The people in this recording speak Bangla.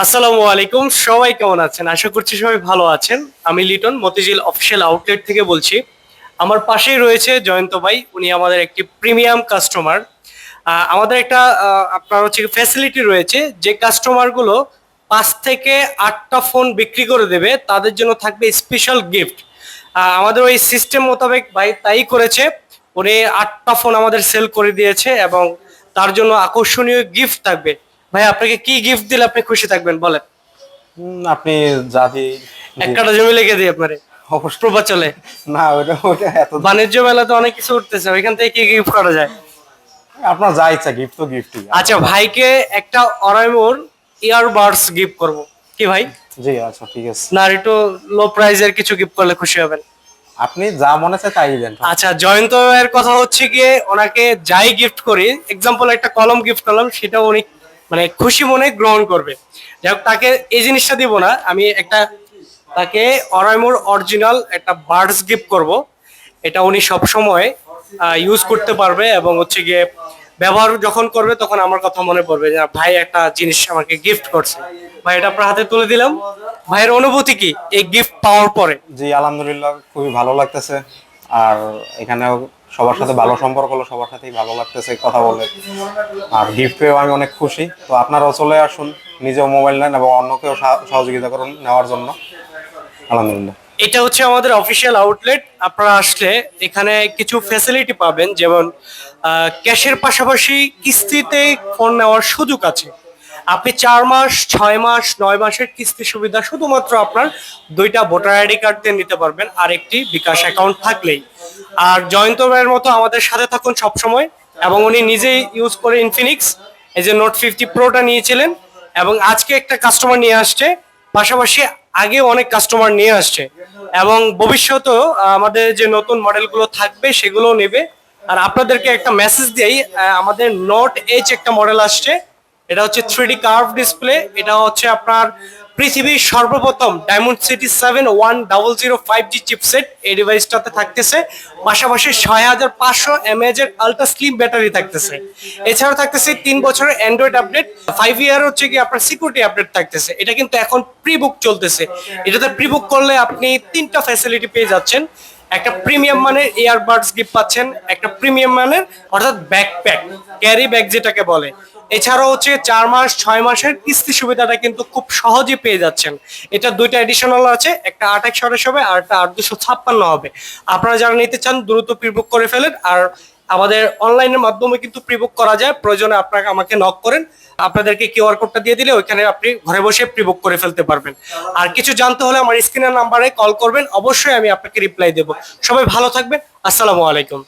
আসসালামু আলাইকুম, সবাই কেমন আছেন? আশা করছি সবাই ভালো আছেন। আমি লিটন মতিঝিল অফিসিয়াল আউটলেট থেকে বলছি। আমার পাশেই রয়েছে জয়ন্ত ভাই, উনি আমাদের একটি প্রিমিয়াম কাস্টমার। আমাদের একটা আপনার হচ্ছে ফ্যাসিলিটি রয়েছে, যে কাস্টমারগুলো 5 থেকে 8টা ফোন বিক্রি করে দেবে তাদের জন্য থাকবে স্পেশাল গিফট। আমাদের ওই সিস্টেম মোতাবেক ভাই তাই করেছে। উনি 8টা ফোন আমাদের সেল করে দিয়েছে এবং তার জন্য আকর্ষণীয় গিফট থাকবে। ভাই, আপনাকে কি গিফট দিলে আপনি খুশি থাকবেন বলেন? আপনি জাতি একটা জমি লিখে দিই আপনারে অবশ্য পূর্বাচলে। না, ওটা এত বাণিজ্য মেলাতে অনেক কিছু উঠতেছে, ওইখান থেকে কি গিফট করা যায়? আপনার যা ইচ্ছা, গিফট তো গিফটই। আচ্ছা, ভাইকে একটা অরাইমোর ইয়ারবাডস গিফট করব, কি ভাই? জি আচ্ছা, ঠিক আছে। না, আর একটু লো প্রাইজের কিছু গিফট করলে খুশি হবেন? আপনি যা মনে চায় তাই দেন। আচ্ছা, জয়ন্ত ভাইয়ের কথা হচ্ছে গিয়ে ওনাকে যাই গিফট করি, এক্সাম্পল একটা কলম গিফট করলাম, সেটা উনি মানে খুশি মনে গ্রহণ করবে। যাই হোক, তাকে এই জিনিসটা দিব না, আমি একটা তাকে অরাইমোর অরিজিনাল একটা বার্ডস গিফট করব। এটা উনি সব সময় ইউজ করতে পারবে এবং হচ্ছে গিয়ে ব্যবহার যখন করবে তখন আমার কথা মনে পড়বে যে ভাই একটা জিনিস আমাকে গিফট করছে। ভাই, এটা আপনার হাতে তুলে দিলাম। ভাইয়ের অনুভূতি কি এই গিফট পাওয়ার পরে? জি আলহামদুলিল্লাহ, খুবই ভালো লাগতেছে। আর এখানেও সবার সাথে ভালো সম্পর্ক হলো, সবার সাথেই ভালো লাগতেছে কথা বলে। আর গিফট পেয়েও আমি অনেক খুশি। তো আপনারাও চলে আসুন, নিজেও মোবাইল নেন এবং অন্যকেও সহযোগিতা করুন নেওয়ার জন্য। আলহামদুলিল্লাহ। এটা হচ্ছে আমাদের অফিসিয়াল আউটলেট। আপনারা আসলে এখানে কিছু ফ্যাসিলিটি পাবেন, যেমন ক্যাশের পাশাপাশি কিস্তিতে ফোন নেওয়ার সুযোগ আছে। আপনি 4 মাস, 6 মাস, 9 মাসের কিস্তি সুবিধা শুধুমাত্র আপনার 2টা ভোটার আইডি কার্ড দিয়ে নিতে পারবেন, আর একটি বিকাশ অ্যাকাউন্ট থাকলেই। আর জয়ন্ত ভাইয়ের মতো আমাদের সাথে থাকুন সবসময়। এবং উনি নিজেই ইউজ করে ইনফিনিক্স এই যে নোট 50 প্রোটা নিয়েছিলেন, এবং আজকে একটা কাস্টমার নিয়ে আসছে, পাশাপাশি আগে অনেক কাস্টমার নিয়ে আসছে, এবং ভবিষ্যতেও আমাদের যে নতুন মডেলগুলো থাকবে সেগুলো নেবে। আর আপনাদেরকে একটা মেসেজ দিই, আমাদের নোট 8 একটা মডেল আসছে। এটা হচ্ছে 3D কার্ভ ডিসপ্লে। এটা হচ্ছে আপনার পৃথিবীর সর্বপ্রথম ডায়মন্ড সিটি 7 1005G চিপসেট এই ডিভাইসটাতে থাকতেছে। পাশাপাশি 6500 mAh এর আলট্রা স্লিম ব্যাটারি থাকতেছে। এছাড়াও থাকতেছে 3 বছরের অ্যান্ড্রয়েড আপডেট, 5 ইয়ার হচ্ছে কি আপনার সিকিউরিটি আপডেট থাকতেছে। এটা কিন্তু এখন প্রি বুক চলতেছে। এটাতে প্রি বুক করলে আপনি 3টা ফ্যাসিলিটি পেয়ে যাচ্ছেন। একটা প্রিমিয়াম মানের ইয়ারবাডস গিফট পাচ্ছেন, একটা প্রিমিয়াম মানের অর্থাৎ ব্যাকপ্যাক, ক্যারি ব্যাগ যেটাকে বলে। এছাড়াও হচ্ছে 4 মাস 6 মাসের কিস্তি সুবিধাটা কিন্তু খুব সহজে পেয়ে যাচ্ছেন। এটা 2টা এডিশনাল আছে, একটা 8/128 হবে আর একটা 8/256 হবে। আপনারা যারা নিতে চান দ্রুত প্রিবুক করে ফেলেন। আর আমাদের অনলাইনের মাধ্যমে কিন্তু প্রিবুক করা যায়, প্রয়োজনে আপনাকে আমাকে নক করেন। আপনাদেরকে কিউআর কোডটা দিয়ে দিলে ওইখানে আপনি ঘরে বসে প্রিবুক করে ফেলতে পারবেন। আর কিছু জানতে হলে আমার স্ক্রিনের নাম্বারে কল করবেন, অবশ্যই আমি আপনাকে রিপ্লাই দেবো। সবাই ভালো থাকবেন। আসসালামু আলাইকুম।